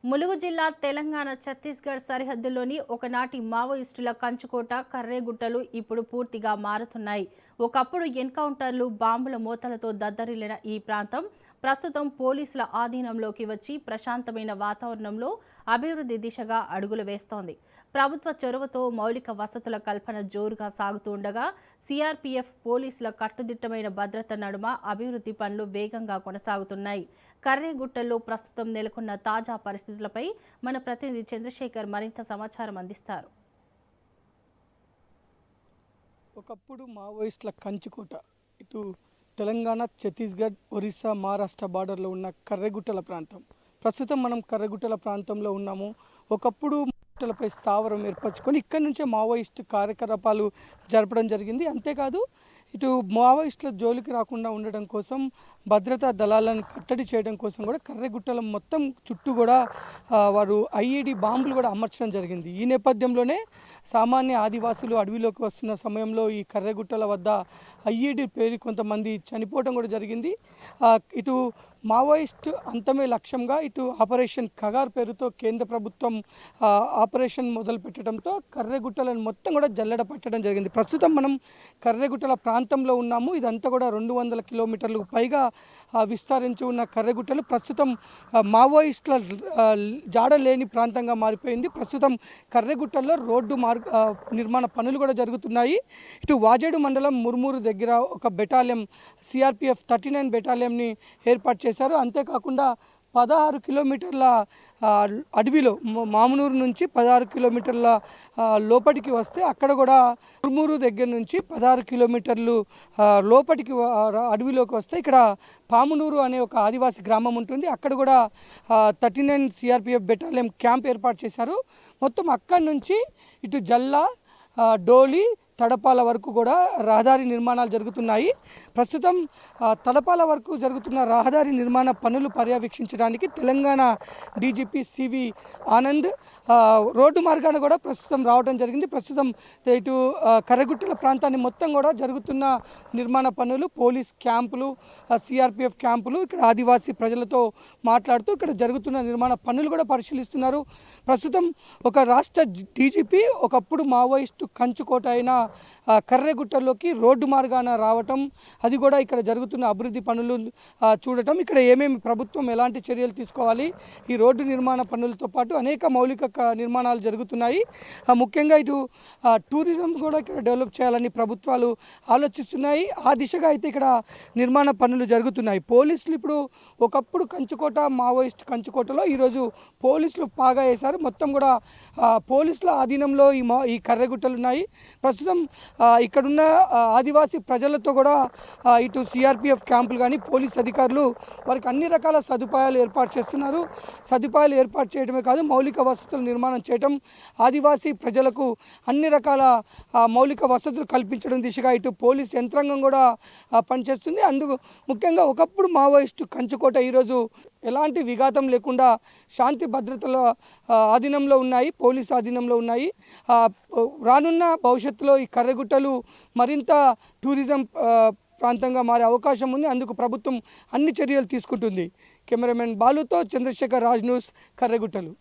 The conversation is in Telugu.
ములుగు జిల్లా తెలంగాణ ఛత్తీస్గఢ్ సరిహద్దులోని ఒకనాటి మావోయిస్టుల కంచుకోట కర్రేగుట్టలు ఇప్పుడు పూర్తిగా మారుతున్నాయి. ఒకప్పుడు ఎన్కౌంటర్లు బాంబుల మోతలతో దద్దరిల్లిన ఈ ప్రాంతం ప్రస్తుతం పోలీసుల ఆధీనంలోకి వచ్చి ప్రశాంతమైన వాతావరణంలో అభివృద్ధి దిశగా అడుగులు వేస్తోంది. ప్రభుత్వ చొరవతో మౌలిక వసతుల కల్పన జోరుగా సాగుతుండగా సిఆర్పీఎఫ్ పోలీసుల కట్టుదిట్టమైన భద్రత నడుమ అభివృద్ధి పనులు వేగంగా కొనసాగుతున్నాయి. కర్రేగుట్టల్లో ప్రస్తుతం నెలకొన్న తాజా పరిస్థితులపై మన ప్రతినిధి చంద్రశేఖర్ మరింత సమాచారం అందిస్తారు. ఒకప్పుడు మావోయిస్టుల కంచుకోట ఇటు తెలంగాణ, ఛత్తీస్గఢ్, ఒరిస్సా, మహారాష్ట్ర బార్డర్లో ఉన్న కర్రెగుట్టల ప్రాంతం. ప్రస్తుతం మనం కర్రెగుట్టల ప్రాంతంలో ఉన్నాము. ఒకప్పుడు గుట్టలపై స్థావరం ఏర్పరచుకొని ఇక్కడి నుంచే మావోయిస్టు కార్యకలాపాలు జరపడం జరిగింది. అంతేకాదు ఇటు మావోయిస్టుల జోలికి రాకుండా ఉండడం కోసం భద్రతా దళాలను కట్టడి చేయడం కోసం కూడా కర్రెగుట్టల మొత్తం చుట్టూ కూడా వారు ఐఈడి బాంబులు కూడా అమర్చడం జరిగింది. ఈ నేపథ్యంలోనే సామాన్య ఆదివాసులు అడవిలోకి వస్తున్న సమయంలో ఈ కర్రెగుట్టల వద్ద ఐఈడి పేరు కొంతమంది చనిపోవడం కూడా జరిగింది. ఇటు మావోయిస్ట్ అంతమే లక్ష్యంగా ఇటు ఆపరేషన్ కగార్ పేరుతో కేంద్ర ప్రభుత్వం ఆపరేషన్ మొదలు పెట్టడంతో కర్రెగుట్టలను మొత్తం కూడా జల్లెడ పట్టడం జరిగింది. ప్రస్తుతం మనం కర్రెగుట్టల ప్రాంతంలో ఉన్నాము. ఇదంతా కూడా 200 కిలోమీటర్లకు పైగా విస్తరించి ఉన్న కర్రెగుట్టలు ప్రస్తుతం మావోయిస్టుల జాడ లేని ప్రాంతంగా మారిపోయింది. ప్రస్తుతం కర్రెగుట్టల్లో రోడ్డు నిర్మాణ పనులు కూడా జరుగుతున్నాయి. ఇటు వాజేడు మండలం ముర్మూరు దగ్గర ఒక బెటాలియం సిఆర్పిఎఫ్ 39 బెటాలియంని ఏర్పాటు చేశారు. అంతేకాకుండా 16 కిలోమీటర్ల అడవిలో మామునూరు నుంచి 16 కిలోమీటర్ల లోపలికి వస్తే అక్కడ కూడా ముర్మూరు దగ్గర నుంచి 16 కిలోమీటర్లు లోపలికి అడవిలోకి వస్తే ఇక్కడ పామునూరు అనే ఒక ఆదివాసీ గ్రామం ఉంటుంది. అక్కడ కూడా 39 సిఆర్పిఎఫ్ బెటాలియం క్యాంప్ ఏర్పాటు చేశారు. మొత్తం అక్కడి నుంచి ఇటు జల్లా, డోలి, తడపాల వరకు కూడా రహదారి నిర్మాణాలు జరుగుతున్నాయి. ప్రస్తుతం తడపాల వరకు జరుగుతున్న రహదారి నిర్మాణ పనులు పర్యవేక్షించడానికి Telangana DGP CV Anand road మార్గాన కూడా ప్రస్తుతం రావడం జరిగింది. ప్రస్తుతం ఇటు కర్రెగుట్టల ప్రాంతాన్ని మొత్తం కూడా జరుగుతున్న నిర్మాణ పనులు, పోలీస్ క్యాంపులు, సిఆర్పిఎఫ్ క్యాంపులు, ఇక్కడ ఆదివాసీ ప్రజలతో మాట్లాడుతూ ఇక్కడ జరుగుతున్న నిర్మాణ పనులు కూడా పరిశీలిస్తున్నారు. ప్రస్తుతం ఒక రాష్ట్ర డీజీపీ ఒకప్పుడు మావోయిస్టు కంచుకోట అయిన కర్రెగుట్టలోకి రోడ్డు మార్గాన రావటం, అది కూడా ఇక్కడ జరుగుతున్న అభివృద్ధి పనులు చూడటం, ఇక్కడ ఏమేమి ప్రభుత్వం ఎలాంటి చర్యలు తీసుకోవాలి, ఈ రోడ్డు నిర్మాణ పనులతో పాటు అనేక మౌలిక నిర్మాణాలు జరుగుతున్నాయి. ముఖ్యంగా ఇటు టూరిజం కూడా ఇక్కడ డెవలప్ చేయాలని ప్రభుత్వాలు ఆలోచిస్తున్నాయి. ఆ దిశగా అయితే ఇక్కడ నిర్మాణ పనులు జరుగుతున్నాయి. పోలీసులు ఇప్పుడు ఒకప్పుడు కంచుకోట మావోయిస్ట్ కంచుకోటలో ఈరోజు పోలీసులు పాగా వేశారు. మొత్తం కూడా పోలీసుల ఆధీనంలో ఈ కర్రెగుట్టలు ఉన్నాయి. ప్రస్తుతం ఇక్కడున్న ఆదివాసీ ప్రజలతో కూడా ఇటు సిఆర్పిఎఫ్ క్యాంపులు కానీ పోలీస్ అధికారులు వారికి అన్ని రకాల సదుపాయాలు ఏర్పాటు చేస్తున్నారు. సదుపాయాలు ఏర్పాటు చేయడమే కాదు, మౌలిక వసతులు నిర్మాణం చేయడం, ఆదివాసీ ప్రజలకు అన్ని రకాల మౌలిక వసతులు కల్పించడం దిశగా ఇటు పోలీస్ యంత్రాంగం కూడా పనిచేస్తుంది. అందుకు ముఖ్యంగా ఒకప్పుడు మావోయిస్టు కంచుకోట ఈరోజు ఎలాంటి విఘాతం లేకుండా శాంతి భద్రతల ఆధీనంలో ఉన్నాయి, పోలీస్ ఆధీనంలో ఉన్నాయి. రానున్న భవిష్యత్తులో ఈ కర్రెగుట్టలు మరింత టూరిజం ప్రాంతంగా మారే అవకాశం ఉంది. అందుకు ప్రభుత్వం అన్ని చర్యలు తీసుకుంటుంది. కెమెరామెన్ బాలుతో చంద్రశేఖర్, రాజ్ న్యూస్, కర్రెగుట్టలు.